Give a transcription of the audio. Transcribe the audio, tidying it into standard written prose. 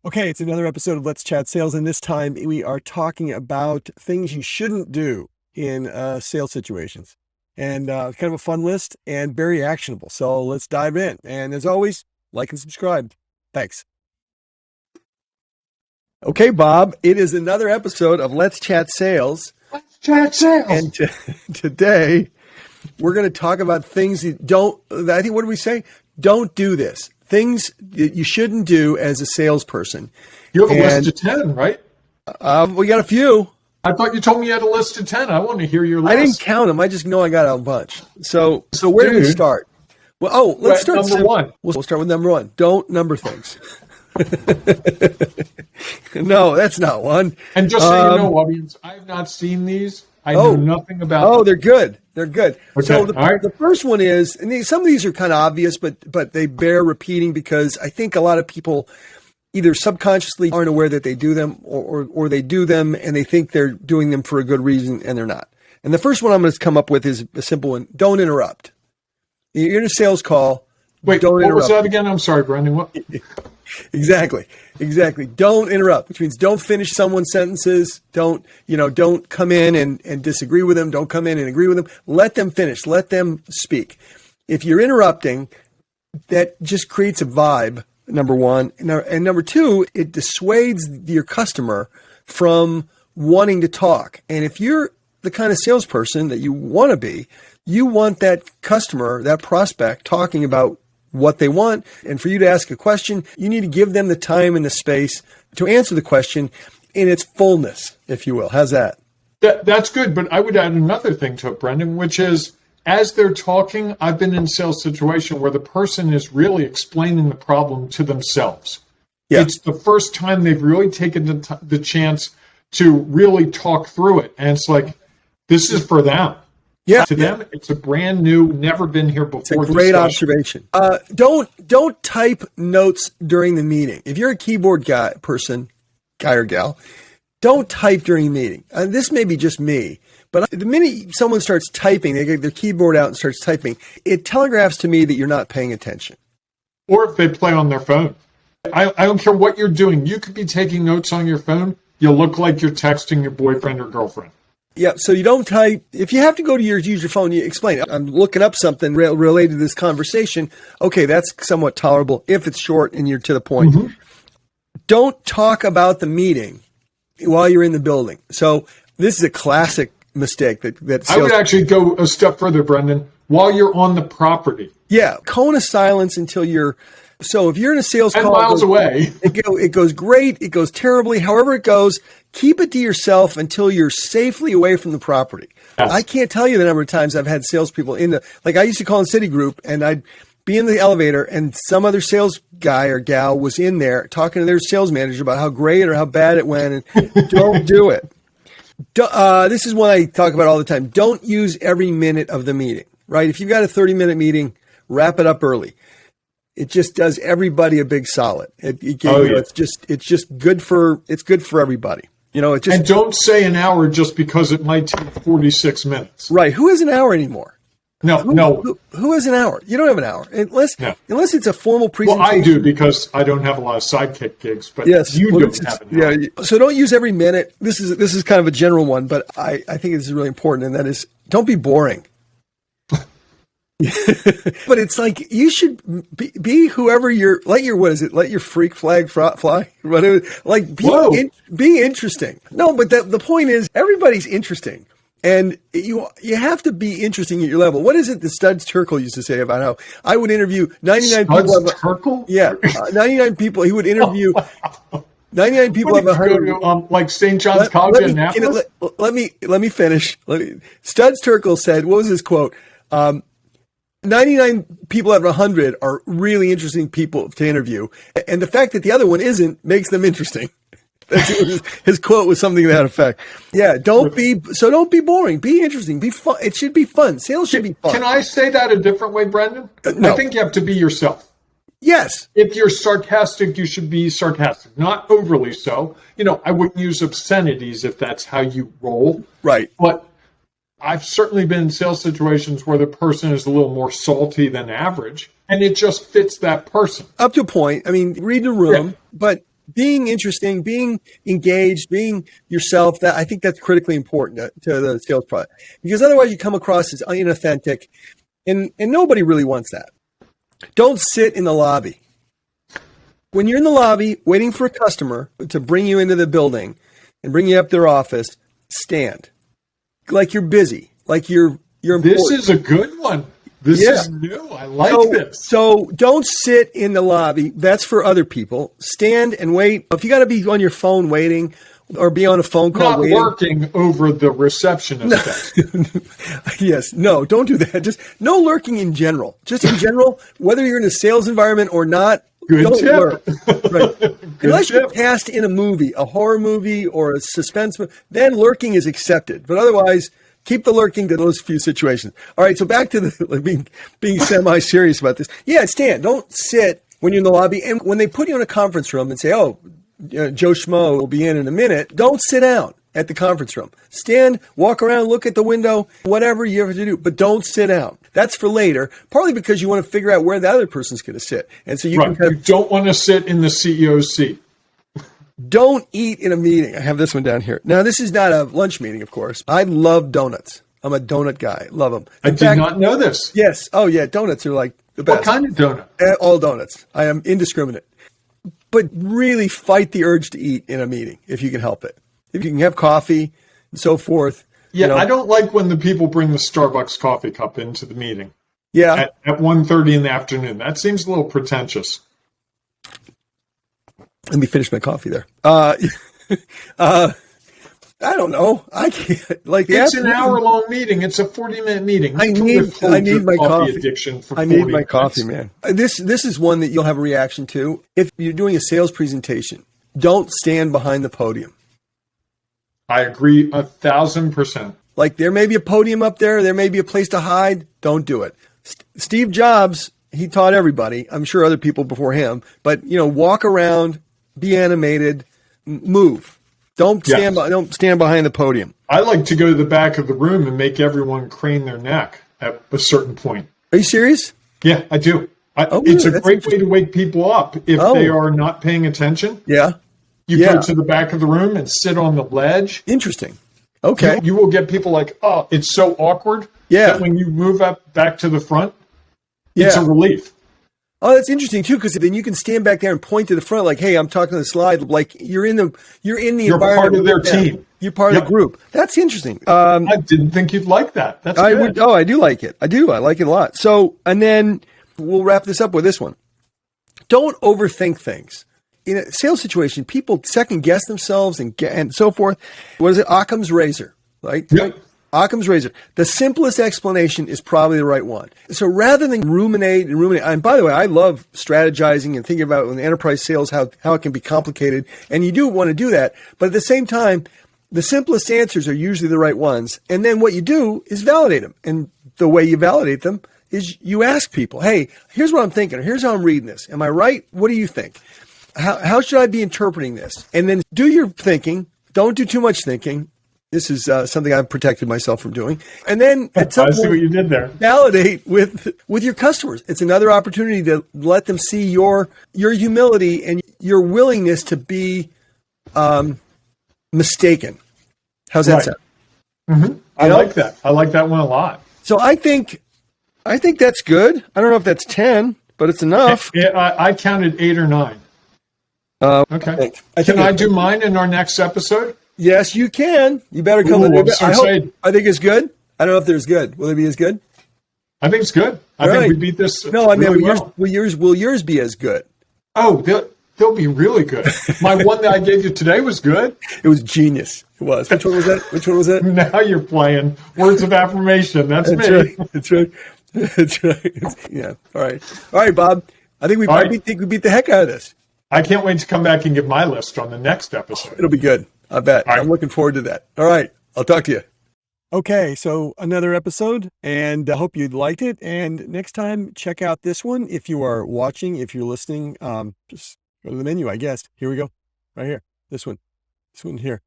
Okay, it's another episode of Let's Chat Sales, and this time we are talking about things you shouldn't do in sales situations. And kind of a fun list and very actionable. So let's dive in. And as always, like and subscribe. Thanks. Okay, Bob, it is another episode of Let's Chat Sales. Let's Chat Sales. And today we're going to talk about things you don't, I think, what do we say? Don't do this. Things that you shouldn't do as a salesperson. You have a list of 10, right? We got a few. I thought you told me you had a list of 10. I want to hear your list. I didn't count them. I just know I got a bunch. So where do we start? Well, let's start number one. We'll start with number one. Don't number things. No, that's not one. And just so you know, audience, I have not seen these. I know nothing about them. They're good. They're good. Okay. So the first one is, and some of these are kind of obvious, but they bear repeating because I think a lot of people either subconsciously aren't aware that they do them or they do them and they think they're doing them for a good reason and they're not. And the first one I'm going to come up with is a simple one. Don't interrupt. You're in a sales call. Wait, don't what interrupt. was that again? I'm sorry, Brendan. What? Exactly. Don't interrupt, which means don't finish someone's sentences. Don't come in and disagree with them. Don't come in and agree with them. Let them finish. Let them speak. If you're interrupting, that just creates a vibe, number one. And number two, it dissuades your customer from wanting to talk. And if you're the kind of salesperson that you want to be, you want that customer, that prospect, talking about what they want. And for you to ask a question, you need to give them the time and the space to answer the question in its fullness, if you will. How's that? That's good, but I would add another thing to it, Brendan, which is as they're talking, I've been in a sales situation where the person is really explaining the problem to themselves. Yeah. It's the first time they've really taken the chance to really talk through it. And it's like, this is for them. Yeah. To them, it's a brand new, never been here before. It's a great observation. Don't type notes during the meeting. If you're a keyboard guy or gal, don't type during the meeting. This may be just me, but the minute someone starts typing, they get their keyboard out and starts typing, it telegraphs to me that you're not paying attention. Or if they play on their phone. I don't care what you're doing. You could be taking notes on your phone. You'll look like you're texting your boyfriend or girlfriend. Yeah, so you don't type. If you have to use your phone, you explain. I'm looking up something related to this conversation. Okay, that's somewhat tolerable if it's short and you're to the point. Mm-hmm. Don't talk about the meeting while you're in the building. So this is a classic mistake that I would actually go a step further, Brendan, while you're on the property. Yeah, cone of silence until you're. So if you're in a sales 10 call, miles away, it goes great. It goes terribly. However it goes, keep it to yourself until you're safely away from the property. Yes. I can't tell you the number of times I've had salespeople I used to call in Citigroup, and I'd be in the elevator, and some other sales guy or gal was in there talking to their sales manager about how great or how bad it went, and don't do it. This is one I talk about all the time. Don't use every minute of the meeting, right? If you've got a 30-minute meeting, wrap it up early. It just does everybody a big solid. It's just good for everybody. And don't say an hour just because it might take 46 minutes. Right. Who has an hour anymore? No. Who has an hour? You don't have an hour unless it's a formal presentation. Well, I do because I don't have a lot of sidekick gigs, but yes, you don't have an hour. Yeah. So don't use every minute. This is kind of a general one, but I think this is really important, and that is don't be boring. But it's like you should be whoever let your freak flag fly. Be interesting. No, but the point is everybody's interesting, and you have to be interesting at your level. What is it that Studs Terkel used to say about how I would interview 99 people? Studs Terkel? Yeah, 99 people. He would interview 99 people have 100. Like St. John's College in Annapolis. Let me finish. Studs Terkel said, what was his quote? 99 people out of 100 are really interesting people to interview. And the fact that the other one isn't makes them interesting. His quote was something to that effect. Yeah, don't be boring. Be interesting. Be fun. It should be fun. Sales should be fun. Can I say that a different way, Brendan? No. I think you have to be yourself. Yes. If you're sarcastic, you should be sarcastic. Not overly so. I wouldn't use obscenities if that's how you roll. Right. But I've certainly been in sales situations where the person is a little more salty than average, and it just fits that person. Up to a point. I mean, read the room, but being interesting, being engaged, being yourself, that I think that's critically important to the sales product, because otherwise you come across as inauthentic, and nobody really wants that. Don't sit in the lobby. When you're in the lobby waiting for a customer to bring you into the building and bring you up their office, stand like you're busy, like you're important. This is a good one. This is new. I like this. So don't sit in the lobby. That's for other people. Stand and wait. If you got to be on your phone waiting or be on a phone call Not waiting. lurking over the receptionist desk. Yes. No, don't do that. Just no lurking in general. Just in general, whether you're in a sales environment or not, don't lurk. Right. Unless you're cast in a movie, a horror movie or a suspense movie, then lurking is accepted. But otherwise, keep the lurking to those few situations. All right, so back to the being semi-serious about this. Yeah, stand. Don't sit when you're in the lobby. And when they put you in a conference room and say, oh, Joe Schmo will be in a minute, don't sit down at the conference room. Stand, walk around, look at the window, whatever you have to do, but don't sit down. That's for later, partly because you want to figure out where the other person's going to sit. And so you you don't want to sit in the CEO's seat. Don't eat in a meeting. I have this one down here. Now, this is not a lunch meeting, of course. I love donuts. I'm a donut guy. Love them. I did not know this. Yes. Oh, yeah. Donuts are like the best. What kind of donut? All donuts. I am indiscriminate. But really fight the urge to eat in a meeting if you can help it. If you can have coffee and so forth. Yeah, I don't like when the people bring the Starbucks coffee cup into the meeting. Yeah. At 1:30 in the afternoon. That seems a little pretentious. Let me finish my coffee there. I don't know. I can't like. It's an hour-long meeting. It's a 40-minute meeting. I need my coffee. Addiction for I need my minutes. coffee, man. This is one that you'll have a reaction to if you're doing a sales presentation. Don't stand behind the podium. I agree 1,000%. Like there may be a podium up there. There may be a place to hide. Don't do it. Steve Jobs, he taught everybody. I'm sure other people before him. But walk around, be animated, move. Don't stand behind the podium. I like to go to the back of the room and make everyone crane their neck at a certain point. Are you serious? Yeah, I do. It's a great way to wake people up if they are not paying attention. Yeah. You go to the back of the room and sit on the ledge. Interesting. Okay. You will get people like, oh, it's so awkward. Yeah. That when you move up back to the front, it's a relief. Oh, that's interesting too, because then you can stand back there and point to the front, like, "Hey, I'm talking to the slide." Like you're in the environment. Part of their team. You're part of the group. That's interesting. I didn't think you'd like that. That's good. I do like it. I do. I like it a lot. So, and then we'll wrap this up with this one. Don't overthink things. In a sales situation, people second guess themselves and so forth. What is it? Occam's razor, right? Yep. Occam's razor. The simplest explanation is probably the right one. So rather than ruminate, and by the way, I love strategizing and thinking about in enterprise sales how it can be complicated, and you do want to do that. But at the same time, the simplest answers are usually the right ones. And then what you do is validate them. And the way you validate them is you ask people, "Hey, here's what I'm thinking, or here's how I'm reading this. Am I right? What do you think? How should I be interpreting this?" And then do your thinking. Don't do too much thinking. This is something I've protected myself from doing. And then at some I see what you did there. Validate with your customers. It's another opportunity to let them see your humility and your willingness to be mistaken. How's that sound? Mm-hmm. I like that. I like that one a lot. So I think that's good. I don't know if that's 10, but it's enough. I counted 8 or 9. Okay. Can I do mine in our next episode? Yes, you can. You better come. I'm so excited. I think it's good. I don't know if there's good. Will it be as good? I think it's good. I think we beat this. No, I mean, really will yours be as good? Oh, they'll be really good. My one that I gave you today was good. It was genius. It was. Which one was that? Which one was that? Now you're playing words of affirmation. That's me. Right. That's right. That's right. Yeah. All right, Bob. I think we beat the heck out of this. I can't wait to come back and give my list on the next episode. It'll be good. I bet. Right. I'm looking forward to that. All right. I'll talk to you. Okay. So another episode, and I hope you liked it. And next time, check out this one. If you are watching, if you're listening, just go to the menu, I guess. Here we go. Right here. This one here.